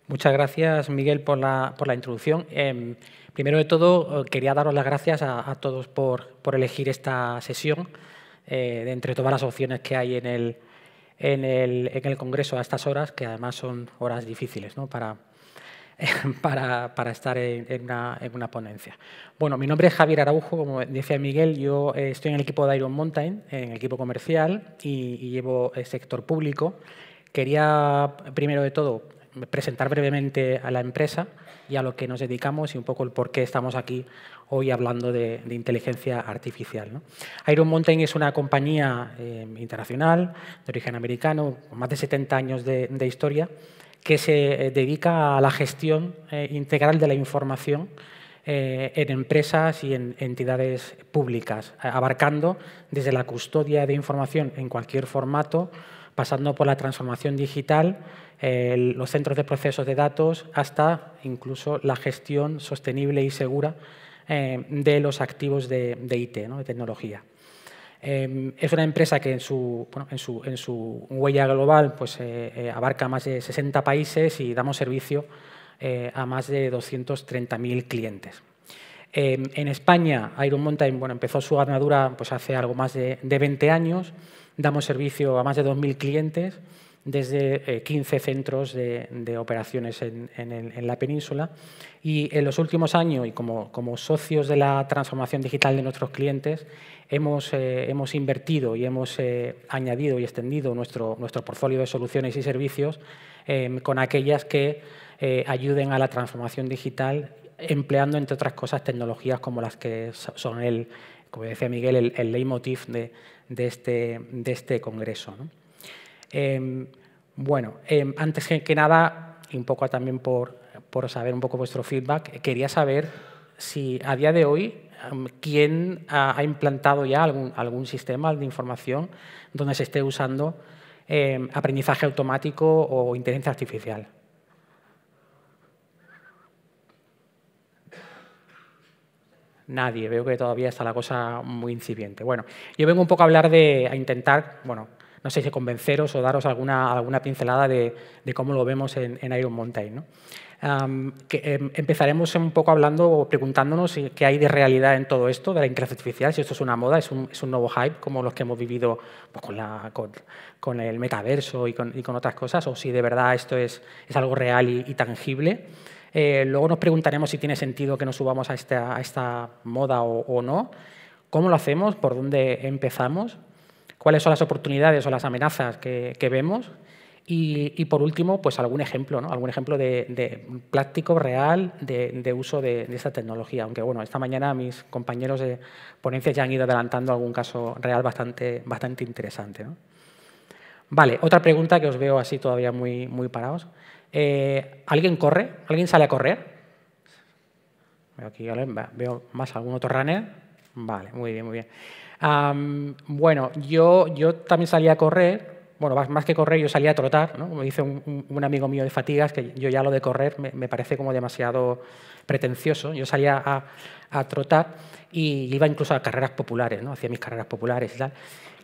Muchas gracias, Miguel, por la introducción. Primero de todo, quería daros las gracias a todos por elegir esta sesión de entre todas las opciones que hay en el Congreso a estas horas, que además son horas difíciles, ¿no?, para estar en una ponencia. Bueno, mi nombre es Javier Araujo, como decía Miguel, yo estoy en el equipo de Iron Mountain, en el equipo comercial y llevo el sector público. Quería, primero de todo, presentar brevemente a la empresa y a lo que nos dedicamos y un poco el por qué estamos aquí hoy hablando de inteligencia artificial, ¿no? Iron Mountain es una compañía internacional de origen americano, con más de 70 años de historia, que se dedica a la gestión integral de la información en empresas y en entidades públicas, abarcando desde la custodia de información en cualquier formato, pasando por la transformación digital, los centros de procesos de datos, hasta incluso la gestión sostenible y segura de los activos de IT, ¿no?, de tecnología. Es una empresa que en su huella global pues, abarca más de 60 países y damos servicio a más de 230.000 clientes. En España, Iron Mountain empezó su andadura pues, hace algo más de 20 años. Damos servicio a más de 2.000 clientes desde 15 centros de operaciones en la península. Y en los últimos años, y como socios de la transformación digital de nuestros clientes, hemos invertido y hemos añadido y extendido nuestro portfolio de soluciones y servicios con aquellas que ayuden a la transformación digital, empleando, entre otras cosas, tecnologías como las que son, como decía Miguel, el leitmotiv de este congreso, ¿no? Antes que nada, y un poco también por saber un poco vuestro feedback, quería saber si a día de hoy quién ha implantado ya algún sistema de información donde se esté usando aprendizaje automático o inteligencia artificial. Nadie, veo que todavía está la cosa muy incipiente. Bueno, yo vengo un poco a hablar a intentar, no sé si convenceros o daros alguna pincelada de cómo lo vemos en Iron Mountain, ¿no? Empezaremos un poco hablando o preguntándonos qué hay de realidad en todo esto de la inteligencia artificial, si esto es una moda, es un nuevo hype, como los que hemos vivido pues, con el metaverso y con otras cosas, o si de verdad esto es algo real y tangible. Luego nos preguntaremos si tiene sentido que nos subamos a esta moda o no. ¿Cómo lo hacemos? ¿Por dónde empezamos? ¿Cuáles son las oportunidades o las amenazas que vemos? Y por último, pues algún ejemplo, ¿no? Algún ejemplo de práctico, real, de uso de esta tecnología. Aunque esta mañana mis compañeros de ponencias ya han ido adelantando algún caso real bastante interesante, ¿no? Vale, otra pregunta que os veo así todavía muy parados. ¿Alguien corre? ¿Alguien sale a correr? Aquí veo más algún otro runner. Vale, muy bien, muy bien. Yo también salía a correr. Más que correr, yo salía a trotar, ¿no? Como dice un amigo mío de fatigas, que yo ya lo de correr me parece como demasiado pretencioso. Yo salía a trotar y iba incluso a carreras populares, ¿no? Hacía mis carreras populares y tal.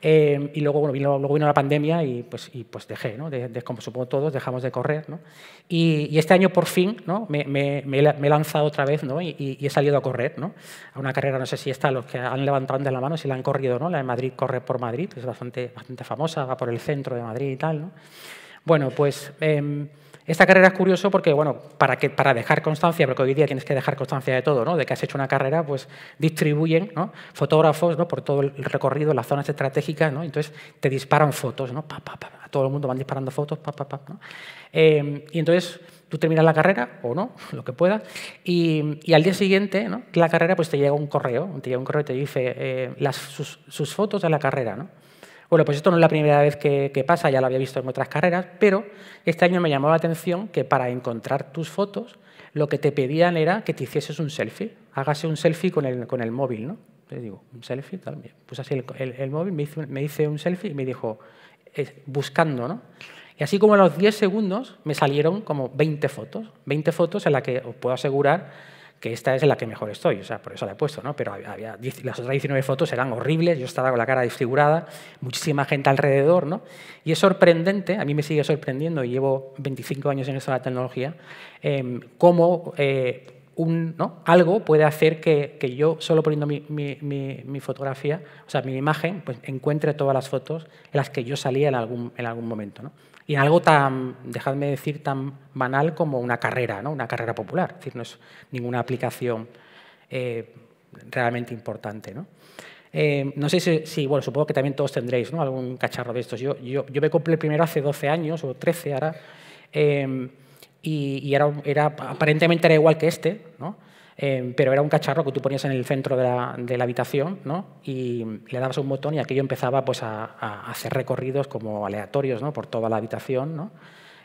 Y luego vino la pandemia y pues dejé, ¿no? Como supongo todos, dejamos de correr, ¿no? Y este año por fin, ¿no?, me he lanzado otra vez, ¿no? y he salido a correr, ¿no? A una carrera, no sé si los que han levantado de la mano, si la han corrido, ¿no? La de Madrid Corre por Madrid, es bastante famosa, va por el centro de Madrid y tal, ¿no? Bueno, pues esta carrera es curioso porque, para dejar constancia, porque hoy día tienes que dejar constancia de todo, ¿no?, de que has hecho una carrera, pues distribuyen, ¿no?, fotógrafos, ¿no?, por todo el recorrido, las zonas estratégicas, ¿no? Entonces te disparan fotos, ¿no? A todo el mundo van disparando fotos, ¿no? Y entonces tú terminas la carrera, o no, lo que puedas, y al día siguiente, ¿no?, de la carrera, pues te llega un correo y te dice sus fotos de la carrera, ¿no? Bueno, pues esto no es la primera vez que pasa, ya lo había visto en otras carreras, pero este año me llamó la atención que para encontrar tus fotos lo que te pedían era que te hicieses un selfie. Hágase un selfie con el móvil, ¿no? Entonces digo, ¿un selfie? Tal, puse así el móvil, me hice un selfie y me dijo, buscando, ¿no? Y así como a los 10 segundos me salieron como 20 fotos en las que os puedo asegurar que esta es en la que mejor estoy, o sea, por eso la he puesto, ¿no? Pero las otras 19 fotos eran horribles, yo estaba con la cara desfigurada, muchísima gente alrededor, ¿no? Y es sorprendente, a mí me sigue sorprendiendo, y llevo 25 años en esto de la tecnología, cómo algo puede hacer que yo, solo poniendo mi fotografía, o sea, mi imagen, pues encuentre todas las fotos en las que yo salía en algún momento, ¿no? Y en algo tan, dejadme decir, tan banal como una carrera, ¿no? Una carrera popular. Es decir, no es ninguna aplicación realmente importante, ¿no? No sé si, bueno, supongo que también todos tendréis, ¿no? Algún cacharro de estos. Yo me compré el primero hace 12 años o 13 ahora, y aparentemente era igual que este, ¿no? Pero era un cacharro que tú ponías en el centro de la habitación, ¿no? Y le dabas un botón y aquello empezaba pues, a hacer recorridos como aleatorios, ¿no? Por toda la habitación, ¿no?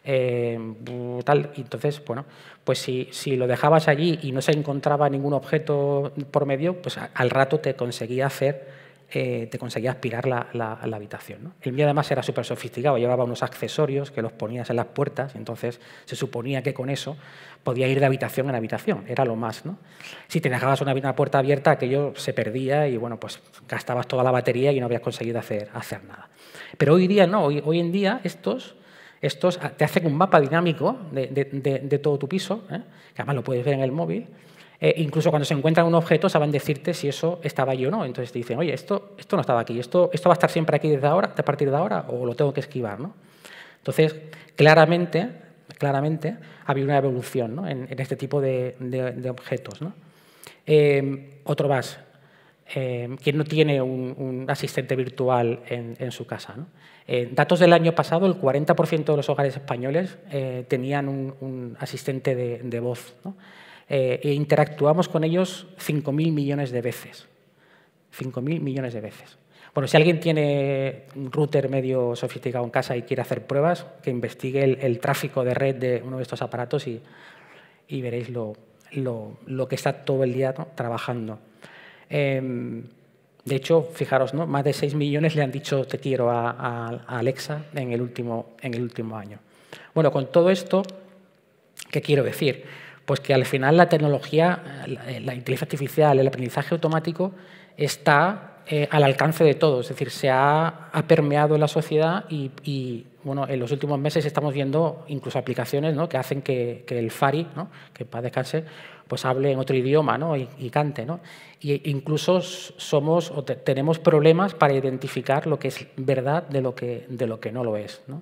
Y entonces, bueno, pues si lo dejabas allí y no se encontraba ningún objeto por medio, pues al rato te conseguía aspirar la habitación, ¿no? El mío además era súper sofisticado, llevaba unos accesorios que los ponías en las puertas y entonces se suponía que con eso podía ir de habitación en habitación, era lo más, ¿no? Si te dejabas una puerta abierta, aquello se perdía y bueno, pues gastabas toda la batería y no habías conseguido hacer nada. Pero hoy día no, hoy en día estos te hacen un mapa dinámico de todo tu piso, que además lo puedes ver en el móvil. Incluso cuando se encuentran un objeto saben decirte si eso estaba allí o no. Entonces te dicen, oye, esto no estaba aquí, esto va a estar siempre aquí desde ahora, a partir de ahora, o lo tengo que esquivar, ¿no? Entonces, claramente ha habido una evolución, ¿no? en este tipo de objetos, ¿no? Otro más, ¿quién no tiene un asistente virtual en su casa, ¿no? Datos del año pasado, el 40% de los hogares españoles tenían un asistente de voz, ¿no? E interactuamos con ellos 5.000 millones de veces. 5.000 millones de veces. Bueno, si alguien tiene un router medio sofisticado en casa y quiere hacer pruebas, que investigue el tráfico de red de uno de estos aparatos y veréis lo que está todo el día, ¿no? Trabajando. De hecho, fijaros, ¿no? Más de 6 millones le han dicho te quiero a Alexa en el último año. Bueno, con todo esto, ¿qué quiero decir? Pues que al final la tecnología, la inteligencia artificial, el aprendizaje automático está al alcance de todos. Es decir, se ha permeado en la sociedad y bueno, en los últimos meses estamos viendo incluso aplicaciones, ¿no? Que hacen que el Fari, ¿no? Que para descansar, pues hable en otro idioma, ¿no? y cante, ¿no? Y incluso tenemos problemas para identificar lo que es verdad de lo que no lo es, ¿no?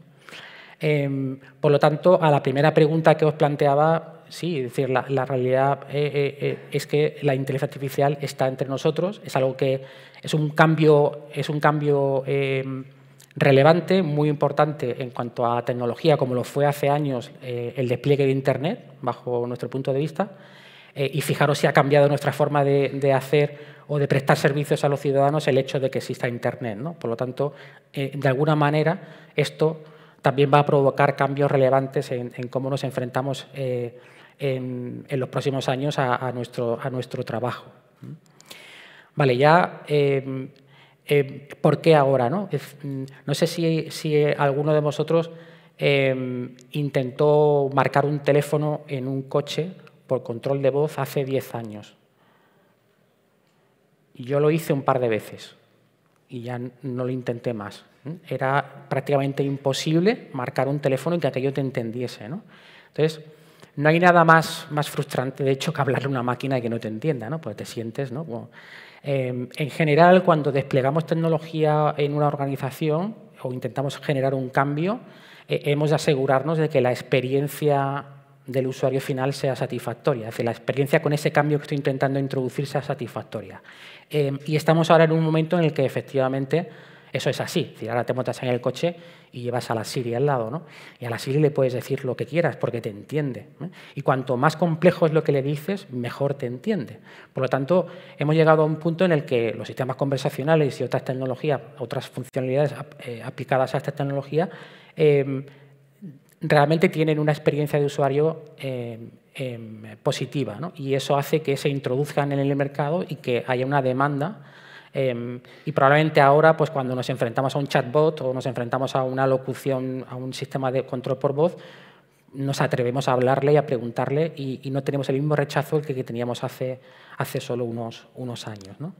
Por lo tanto, a la primera pregunta que os planteaba, sí, es decir, la realidad es que la inteligencia artificial está entre nosotros, es algo que es un cambio relevante, muy importante en cuanto a tecnología, como lo fue hace años el despliegue de Internet, bajo nuestro punto de vista, y fijaros si ha cambiado nuestra forma de hacer o de prestar servicios a los ciudadanos el hecho de que exista Internet, ¿no? Por lo tanto, de alguna manera, esto también va a provocar cambios relevantes en cómo nos enfrentamos en los próximos años a nuestro trabajo. Vale, ya, ¿por qué ahora, no? No sé si alguno de vosotros intentó marcar un teléfono en un coche por control de voz hace 10 años. Yo lo hice un par de veces y ya no lo intenté más. Era prácticamente imposible marcar un teléfono y que aquello te entendiese, ¿no? Entonces, no hay nada más frustrante, de hecho, que hablarle a una máquina y que no te entienda, ¿no? Pues te sientes, ¿no? Bueno, en general, cuando desplegamos tecnología en una organización o intentamos generar un cambio, hemos de asegurarnos de que la experiencia del usuario final sea satisfactoria, es decir, la experiencia con ese cambio que estoy intentando introducir sea satisfactoria. Y estamos ahora en un momento en el que efectivamente eso es así. Es decir, ahora te montas en el coche y llevas a la Siri al lado, ¿no? Y a la Siri le puedes decir lo que quieras porque te entiende, ¿eh? Y cuanto más complejo es lo que le dices, mejor te entiende. Por lo tanto, hemos llegado a un punto en el que los sistemas conversacionales y otras tecnologías, otras funcionalidades aplicadas a esta tecnología, realmente tienen una experiencia de usuario positiva, ¿no? Y eso hace que se introduzcan en el mercado y que haya una demanda. Y probablemente ahora, pues cuando nos enfrentamos a un chatbot o nos enfrentamos a una locución, a un sistema de control por voz, nos atrevemos a hablarle y a preguntarle y no tenemos el mismo rechazo que teníamos hace solo unos años, ¿no?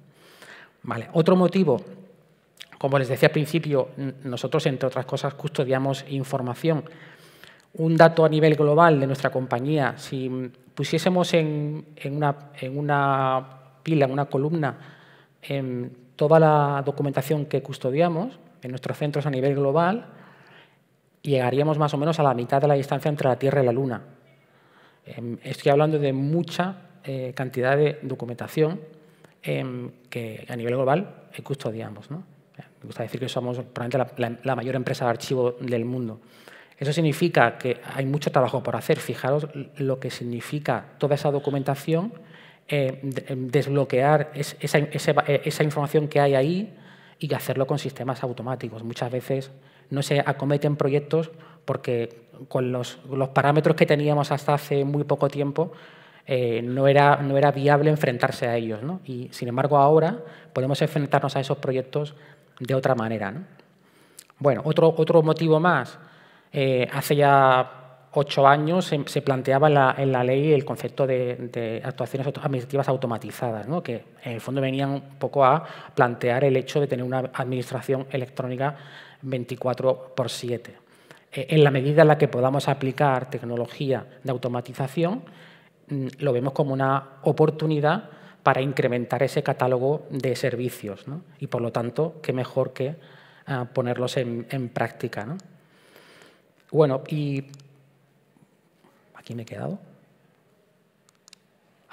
Vale. Otro motivo, como les decía al principio, nosotros, entre otras cosas, custodiamos información. Un dato a nivel global de nuestra compañía, si pusiésemos en una pila, en una columna, toda la documentación que custodiamos en nuestros centros a nivel global, llegaríamos más o menos a la mitad de la distancia entre la Tierra y la Luna. Estoy hablando de mucha cantidad de documentación que a nivel global custodiamos, ¿no? Me gusta decir que somos probablemente la mayor empresa de archivo del mundo. Eso significa que hay mucho trabajo por hacer. Fijaros lo que significa toda esa documentación, desbloquear esa información que hay ahí y hacerlo con sistemas automáticos. Muchas veces no se acometen proyectos porque con los parámetros que teníamos hasta hace muy poco tiempo no era viable enfrentarse a ellos, ¿no? Y, sin embargo, ahora podemos enfrentarnos a esos proyectos de otra manera, ¿no? Bueno, otro motivo más. Hace ya 8 años se planteaba en la ley el concepto de actuaciones administrativas automatizadas, ¿no? Que en el fondo venían un poco a plantear el hecho de tener una administración electrónica 24/7. En la medida en la que podamos aplicar tecnología de automatización, lo vemos como una oportunidad para incrementar ese catálogo de servicios, ¿no? Y, por lo tanto, qué mejor que ponerlos en práctica, ¿no? Bueno, y aquí me he quedado.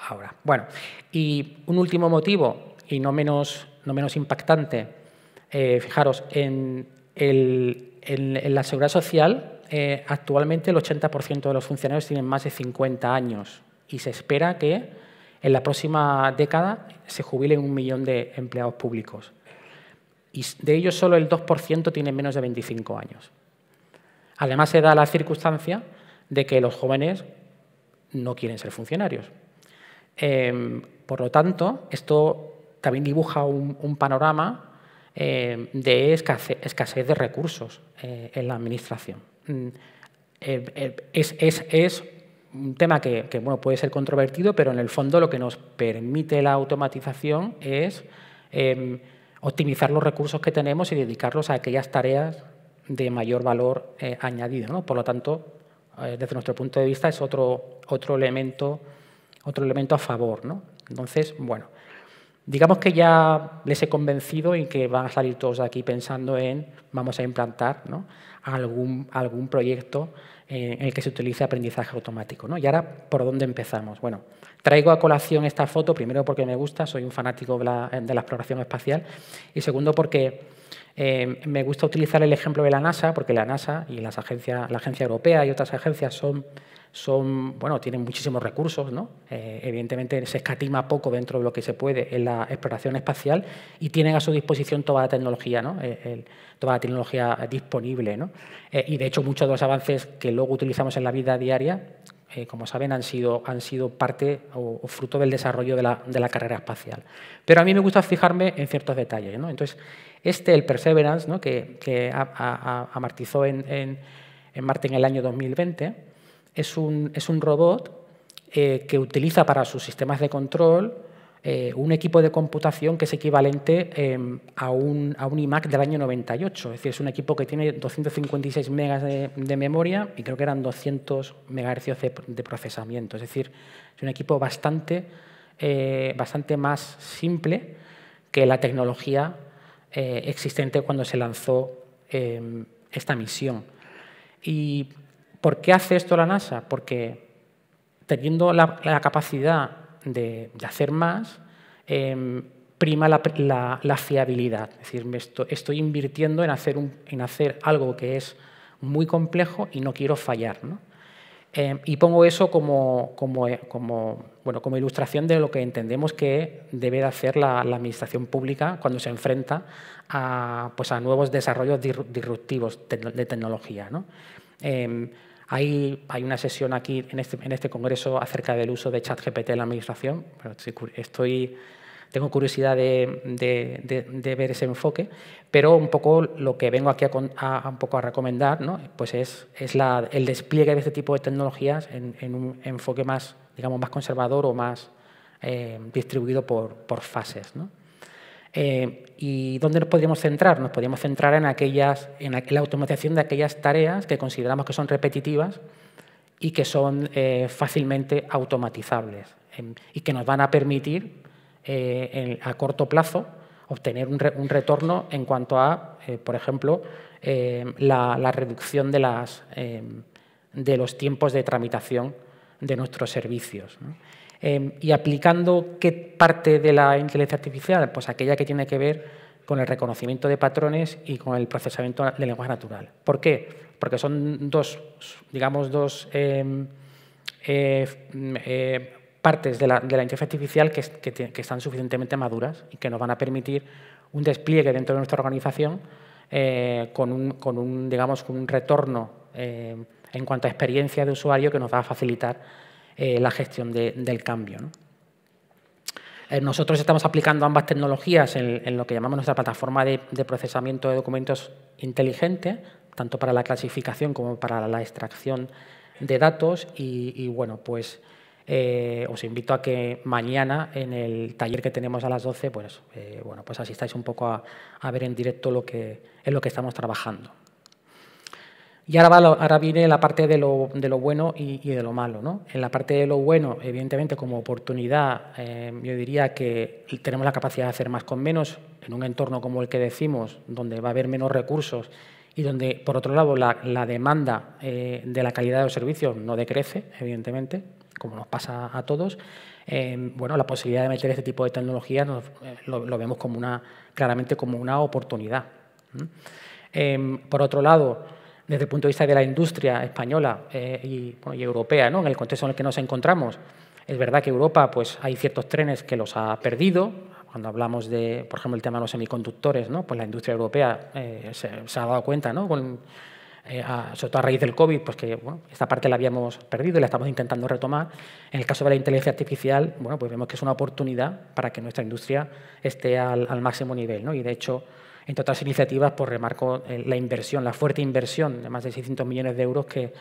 Ahora, bueno, y un último motivo, y no menos impactante, fijaros, en la Seguridad Social, actualmente el 80% de los funcionarios tienen más de 50 años y se espera que en la próxima década se jubilen 1 millón de empleados públicos. Y de ellos solo el 2% tienen menos de 25 años. Además, se da la circunstancia de que los jóvenes no quieren ser funcionarios. Por lo tanto, esto también dibuja un panorama de escasez de recursos en la Administración. Es un tema que bueno, puede ser controvertido, pero en el fondo lo que nos permite la automatización es optimizar los recursos que tenemos y dedicarlos a aquellas tareas de mayor valor añadido, ¿no? Por lo tanto, desde nuestro punto de vista, es otro elemento a favor, ¿no? Entonces, bueno, digamos que ya les he convencido y que van a salir todos de aquí pensando en vamos a implantar, ¿no?, algún proyecto en el que se utilice aprendizaje automático, ¿no? Y ahora, ¿por dónde empezamos? Bueno, traigo a colación esta foto, primero porque me gusta, soy un fanático de la exploración espacial, y segundo porque me gusta utilizar el ejemplo de la NASA, porque la NASA y la Agencia Europea y otras agencias tienen muchísimos recursos, ¿no? Evidentemente se escatima poco dentro de lo que se puede en la exploración espacial y tienen a su disposición toda la tecnología, ¿no? Toda la tecnología disponible, ¿no? Y, de hecho, muchos de los avances que luego utilizamos en la vida diaria, como saben, han sido parte o fruto del desarrollo de la carrera espacial. Pero a mí me gusta fijarme en ciertos detalles, ¿no? Entonces, el Perseverance, ¿no?, que amartizó en Marte en el año 2020, es un robot que utiliza para sus sistemas de control un equipo de computación que es equivalente a un iMac del año 98. Es decir, es un equipo que tiene 256 megas de memoria y creo que eran 200 megahercios de procesamiento. Es decir, es un equipo bastante más simple que la tecnología existente cuando se lanzó esta misión. ¿Y por qué hace esto la NASA? Porque teniendo la capacidad de hacer más, prima la fiabilidad. Es decir, estoy invirtiendo en hacer algo que es muy complejo y no quiero fallar, ¿no? Y pongo eso como ilustración de lo que entendemos que debe de hacer la Administración pública cuando se enfrenta a nuevos desarrollos disruptivos de tecnología, ¿no? Hay una sesión aquí en este congreso acerca del uso de ChatGPT en la Administración. Estoy tengo curiosidad de ver ese enfoque, pero un poco lo que vengo aquí un poco a recomendar, ¿no? Pues es el despliegue de este tipo de tecnologías en un enfoque más, digamos, más conservador o más distribuido por fases, ¿no? ¿Y dónde nos podríamos centrar? Nos podríamos centrar en la automatización de aquellas tareas que consideramos que son repetitivas y que son fácilmente automatizables y que nos van a permitir a corto plazo obtener un retorno en cuanto a, por ejemplo, la reducción de los tiempos de tramitación de nuestros servicios, ¿no? Y aplicando qué parte de la inteligencia artificial, pues aquella que tiene que ver con el reconocimiento de patrones y con el procesamiento del lenguaje natural. ¿Por qué? Porque son dos partes de la inteligencia artificial que están suficientemente maduras y que nos van a permitir un despliegue dentro de nuestra organización con un retorno en cuanto a experiencia de usuario que nos va a facilitar la gestión del cambio, ¿no? Nosotros estamos aplicando ambas tecnologías en lo que llamamos nuestra plataforma de procesamiento de documentos inteligente, tanto para la clasificación como para la extracción de datos. Y bueno, pues os invito a que mañana en el taller que tenemos a las 12, pues asistáis un poco a ver en directo en lo que estamos trabajando. Y ahora viene la parte de lo bueno y de lo malo, ¿no? En la parte de lo bueno, evidentemente, como oportunidad, yo diría que tenemos la capacidad de hacer más con menos en un entorno como el que decimos, donde va a haber menos recursos y donde, por otro lado, la demanda de la calidad de los servicios no decrece, evidentemente, como nos pasa a todos. Bueno, la posibilidad de meter este tipo de tecnologías lo vemos claramente como una oportunidad. Por otro lado, desde el punto de vista de la industria española y europea, ¿no? En el contexto en el que nos encontramos, es verdad que Europa pues, hay ciertos trenes que los ha perdido. Cuando hablamos de, por ejemplo, el tema de los semiconductores, ¿no? Pues la industria europea se ha dado cuenta, ¿no? Sobre todo a raíz del COVID, pues que esta parte la habíamos perdido y la estamos intentando retomar. En el caso de la inteligencia artificial, bueno, pues vemos que es una oportunidad para que nuestra industria esté al máximo nivel, ¿no? Y de hecho, entre otras iniciativas, pues remarco la fuerte inversión de más de 600 millones de euros que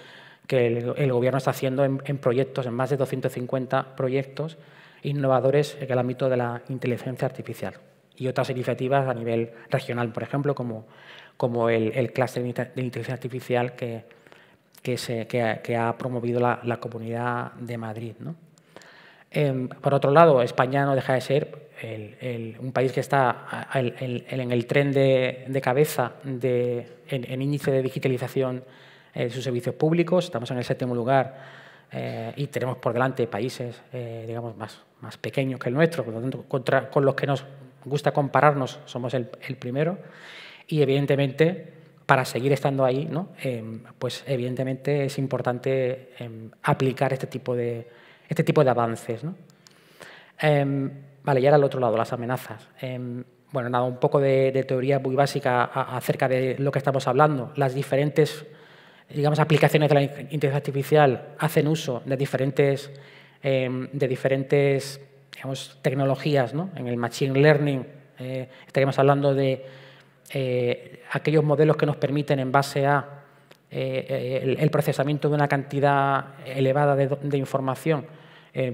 el Gobierno está haciendo en proyectos, en más de 250 proyectos innovadores en el ámbito de la inteligencia artificial. Y otras iniciativas a nivel regional, por ejemplo, como el clúster de inteligencia artificial que ha promovido la Comunidad de Madrid, ¿no? Por otro lado, España no deja de ser un país que está en el tren de cabeza en índice de digitalización de sus servicios públicos. Estamos en el 7º lugar y tenemos por delante países digamos, más pequeños que el nuestro, por lo tanto, con los que nos gusta compararnos somos el primero. Y, evidentemente, para seguir estando ahí, ¿no? Pues evidentemente es importante aplicar este tipo de avances, ¿no? Vale, y ahora al otro lado, las amenazas. Bueno, nada, un poco de teoría muy básica acerca de lo que estamos hablando. Las diferentes, digamos, aplicaciones de la inteligencia artificial hacen uso de diferentes digamos, tecnologías, ¿no? En el machine learning estaríamos hablando de aquellos modelos que nos permiten, en base a el procesamiento de una cantidad elevada de información,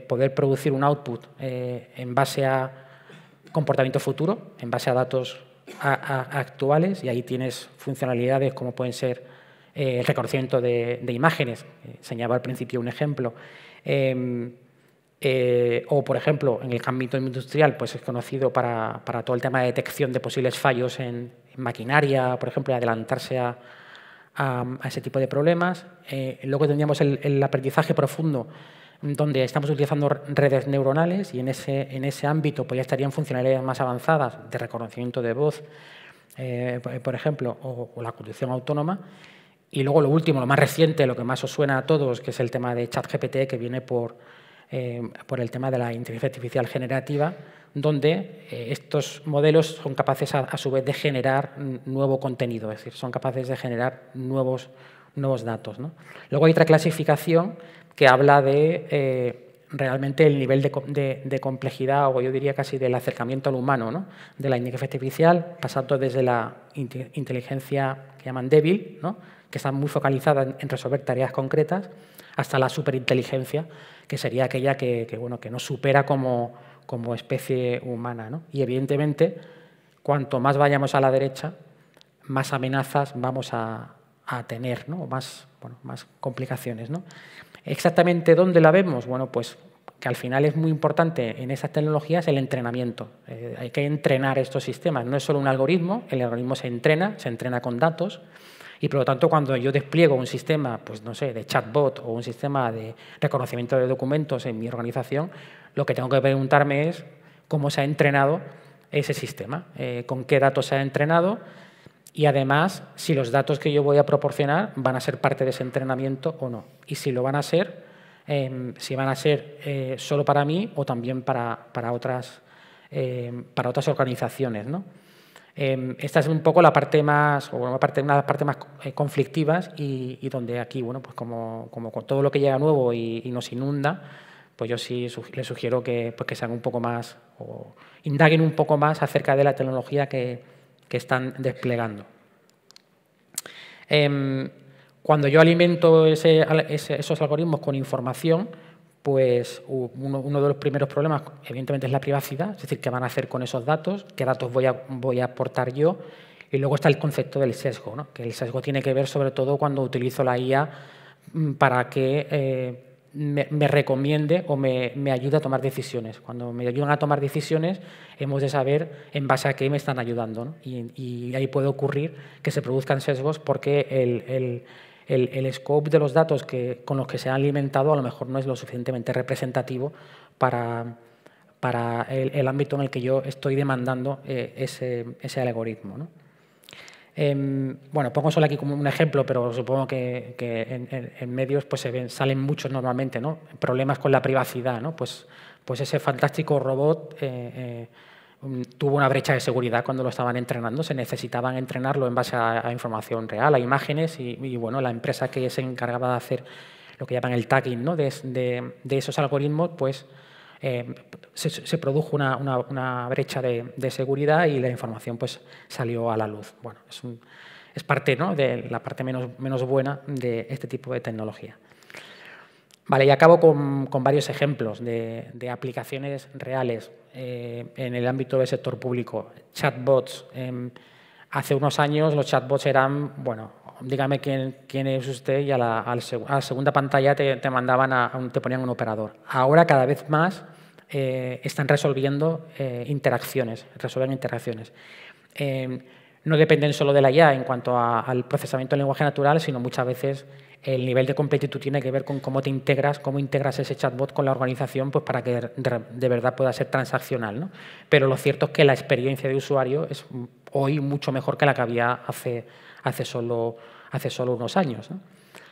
poder producir un output en base a comportamiento futuro, en base a datos actuales, y ahí tienes funcionalidades como pueden ser el reconocimiento de imágenes, señalaba al principio un ejemplo, o, por ejemplo, en el ámbito industrial, pues es conocido para todo el tema de detección de posibles fallos en maquinaria, por ejemplo, y adelantarse a ese tipo de problemas. Luego tendríamos el aprendizaje profundo, donde estamos utilizando redes neuronales, y en ese ámbito pues ya estarían funcionalidades más avanzadas de reconocimiento de voz, por ejemplo, o la conducción autónoma. Y luego lo último, lo más reciente, lo que más os suena a todos, que es el tema de ChatGPT, que viene por el tema de la inteligencia artificial generativa, donde estos modelos son capaces a su vez de generar nuevo contenido, es decir, son capaces de generar nuevos datos, ¿no? Luego hay otra clasificación que habla de realmente el nivel de complejidad, o yo diría casi del acercamiento al humano, ¿no? De la inteligencia artificial, pasando desde la inteligencia que llaman débil, ¿no? Que está muy focalizada en resolver tareas concretas, hasta la superinteligencia, que sería aquella que nos supera como especie humana, ¿no? Y evidentemente, cuanto más vayamos a la derecha, más amenazas vamos a tener, ¿no? Más complicaciones, ¿no? ¿Exactamente dónde la vemos? Bueno, pues que al final es muy importante en esas tecnologías el entrenamiento. Hay que entrenar estos sistemas. No es solo un algoritmo, el algoritmo se entrena con datos, y por lo tanto cuando yo despliego un sistema, pues no sé, de chatbot o un sistema de reconocimiento de documentos en mi organización, lo que tengo que preguntarme es cómo se ha entrenado ese sistema, con qué datos se ha entrenado, y además si los datos que yo voy a proporcionar van a ser parte de ese entrenamiento o no. Y si lo van a ser, si van a ser solo para mí o también para otras organizaciones, ¿no? Esta es un poco la parte más, o una de las partes más conflictivas, y donde aquí, bueno, pues como con todo lo que llega nuevo y nos inunda, pues yo sí les sugiero que sean un poco más, o indaguen un poco más acerca de la tecnología que están desplegando. Cuando yo alimento esos algoritmos con información, pues uno de los primeros problemas, evidentemente, es la privacidad, es decir, qué van a hacer con esos datos, qué datos voy a aportar yo, y luego está el concepto del sesgo, ¿no? Que el sesgo tiene que ver sobre todo cuando utilizo la IA para que me recomiende o me ayude a tomar decisiones. Cuando me ayudan a tomar decisiones, hemos de saber en base a qué me están ayudando, ¿no? Y ahí puede ocurrir que se produzcan sesgos porque el scope de los datos con los que se ha alimentado a lo mejor no es lo suficientemente representativo para el ámbito en el que yo estoy demandando ese algoritmo, ¿no? Bueno, pongo solo aquí como un ejemplo, pero supongo que en medios pues salen muchos normalmente, ¿no? Problemas con la privacidad, ¿no? Pues ese fantástico robot tuvo una brecha de seguridad cuando lo estaban entrenando. Se necesitaban entrenarlo en base a información real, a imágenes, y bueno, la empresa que se encargaba de hacer lo que llaman el tagging, ¿no? de esos algoritmos, pues se produjo una brecha de seguridad y la información pues salió a la luz. Bueno, es parte, ¿no? de la parte menos buena de este tipo de tecnología. Vale, y acabo con varios ejemplos de aplicaciones reales en el ámbito del sector público. Chatbots. Hace unos años los chatbots eran, bueno, dígame quién es usted, y a la segunda pantalla te mandaban te ponían un operador. Ahora cada vez más están resolviendo interacciones, resuelven interacciones. No dependen solo de la IA en cuanto al procesamiento del lenguaje natural, sino muchas veces el nivel de completitud tiene que ver con cómo integras ese chatbot con la organización, pues para que de verdad pueda ser transaccional, ¿no? Pero lo cierto es que la experiencia de usuario es hoy mucho mejor que la que había hace solo unos años, ¿no?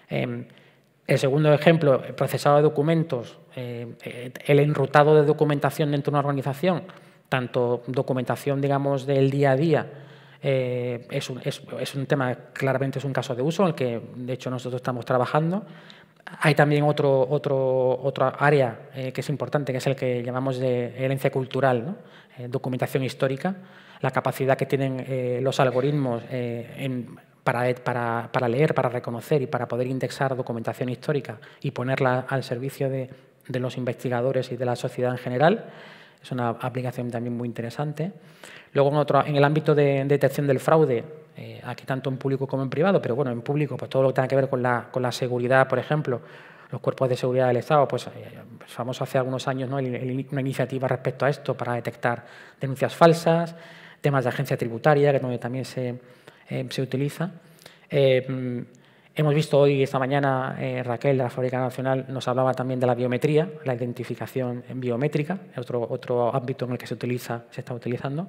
El segundo ejemplo, el procesado de documentos, el enrutado de documentación dentro de una organización, tanto documentación, digamos, del día a día, es un tema, claramente es un caso de uso en el que, de hecho, nosotros estamos trabajando. Hay también otra área que es importante, que es el que llamamos de herencia cultural, ¿no? Documentación histórica, la capacidad que tienen los algoritmos para leer, para reconocer y para poder indexar documentación histórica y ponerla al servicio de los investigadores y de la sociedad en general. Es una aplicación también muy interesante. Luego, en el ámbito de detección del fraude, aquí tanto en público como en privado, pero bueno, en público, pues todo lo que tenga que ver con la seguridad, por ejemplo, los cuerpos de seguridad del Estado, pues famoso hace algunos años, ¿no? Una iniciativa respecto a esto para detectar denuncias falsas, temas de agencia tributaria, que donde también se utiliza. Hemos visto hoy, esta mañana, Raquel de la Fábrica Nacional nos hablaba también de la biometría, la identificación biométrica, otro ámbito en el que se está utilizando.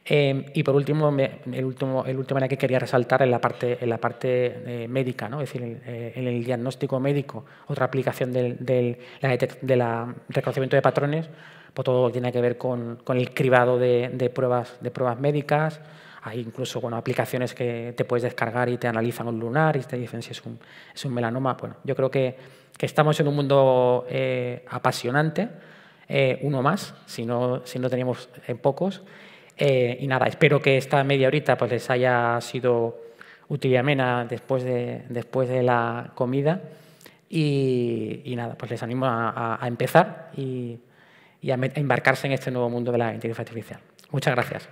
Y por último, el último en el que quería resaltar en la parte médica, ¿no? Es decir, en el diagnóstico médico, otra aplicación del reconocimiento de patrones, pues todo tiene que ver con el cribado de pruebas médicas, Hay incluso aplicaciones que te puedes descargar y te analizan un lunar y te dicen si es un melanoma. Bueno, yo creo que estamos en un mundo apasionante, uno más, si no teníamos pocos. Y nada, espero que esta media horita pues, les haya sido útil y amena después de la comida. Y nada, pues les animo a empezar y a embarcarse en este nuevo mundo de la inteligencia artificial. Muchas gracias.